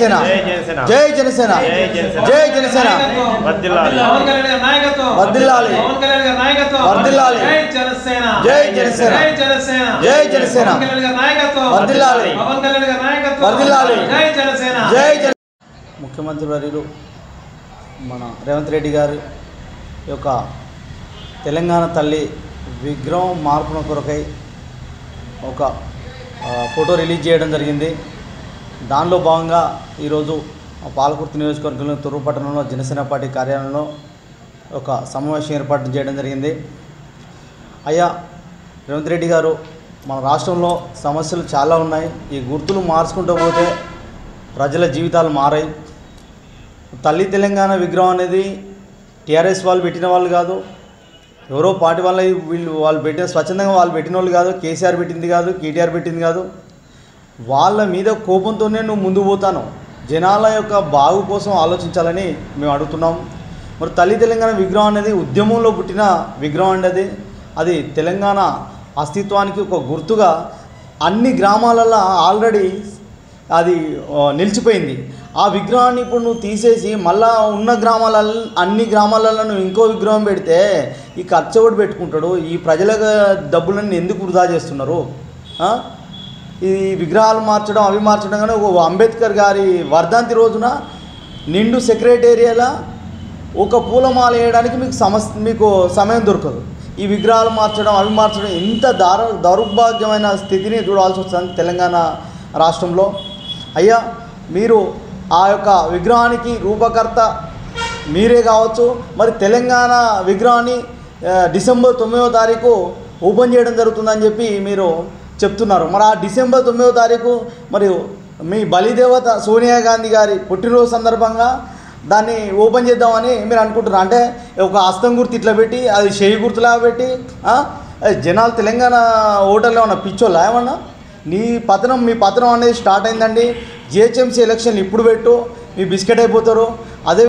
జనసేన జై జనసేన జై జనసేన వర్ధిల్లాలి వర్ధిల్లాలి వర్ధిల్లాలి జై జనసేన జై జనసేన వర్ధిల్లాలి వర్ధిల్లాలి జై జన ముఖ్యమంత్రి వర్యులు మన రేవంత్ రెడ్డి గారి యొక్క తెలంగాణ తల్లి విగ్రహం మార్పున కొరకై ఒక ఫోటో రిలీజ్ చేయడం జరిగింది. దానిలో భాగంగా ఈరోజు పాలకుర్తి నియోజకవర్గంలో తూర్పు పట్టణంలో జనసేన పార్టీ కార్యాలయంలో ఒక సమావేశం ఏర్పాటు చేయడం జరిగింది. అయ్యా రేవంత్ రెడ్డి గారు, మన రాష్ట్రంలో సమస్యలు చాలా ఉన్నాయి. ఈ గుర్తులు మార్చుకుంటూ పోతే ప్రజల జీవితాలు మారాయి. తల్లి తెలంగాణ విగ్రహం అనేది టీఆర్ఎస్ వాళ్ళు పెట్టిన వాళ్ళు కాదు, ఎవరో పార్టీ వాళ్ళ వాళ్ళు పెట్టిన స్వచ్ఛందంగా వాళ్ళు పెట్టిన వాళ్ళు కాదు, కేసీఆర్ పెట్టింది కాదు, కేటీఆర్ పెట్టింది కాదు. వాళ్ళ మీద కోపంతోనే నువ్వు ముందుకు పోతాను. జనాల యొక్క బాగు కోసం ఆలోచించాలని మేము అడుగుతున్నాం. మరి తల్లి తెలంగాణ విగ్రహం అనేది ఉద్యమంలో పుట్టిన విగ్రహం అండి. అది తెలంగాణ అస్తిత్వానికి ఒక గుర్తుగా అన్ని గ్రామాలలో ఆల్రెడీ అది నిలిచిపోయింది. ఆ విగ్రహాన్ని ఇప్పుడు నువ్వు తీసేసి మళ్ళా ఉన్న అన్ని గ్రామాలలో నువ్వు ఇంకో విగ్రహం పెడితే ఈ ఖర్చు ఎవడు పెట్టుకుంటాడు? ఈ ప్రజల డబ్బులన్నీ ఎందుకు వృధా చేస్తున్నారు? ఈ విగ్రహాలు మార్చడం అవి మార్చడం కానీ ఒక అంబేద్కర్ గారి వర్ధంతి రోజున నిండు సెక్రటేరియలా ఒక పూలమాల వేయడానికి మీకు సమయం దొరకదు. ఈ విగ్రహాలు మార్చడం అవి మార్చడం ఇంత దౌర్భాగ్యమైన స్థితిని చూడాల్సి వస్తుంది తెలంగాణ రాష్ట్రంలో. అయ్యా, మీరు ఆ యొక్క విగ్రహానికి రూపకర్త మీరే కావచ్చు. మరి తెలంగాణ విగ్రహాన్ని డిసెంబర్ 9వ తారీఖు ఓపెన్ చేయడం జరుగుతుందని చెప్పి మీరు చెప్తున్నారు. మరి ఆ డిసెంబర్ 9వ తారీఖు మరి మీ బలిదేవత సోనియా గాంధీ గారి పుట్టినరోజు సందర్భంగా దాన్ని ఓపెన్ చేద్దామని మీరు అనుకుంటున్నారు. అంటే ఒక హస్తం గుర్తు ఇట్లా పెట్టి అది చేయి గుర్తులా పెట్టి జనాలు తెలంగాణ ఓటర్లో ఉన్న పిచ్చోళ్ళ ఏమన్నా? మీ పతనం అనేది స్టార్ట్ అయిందండి. జిహెచ్ఎంసీ ఎలక్షన్లు ఇప్పుడు పెట్టు, మీ బిస్కెట్ అయిపోతారు.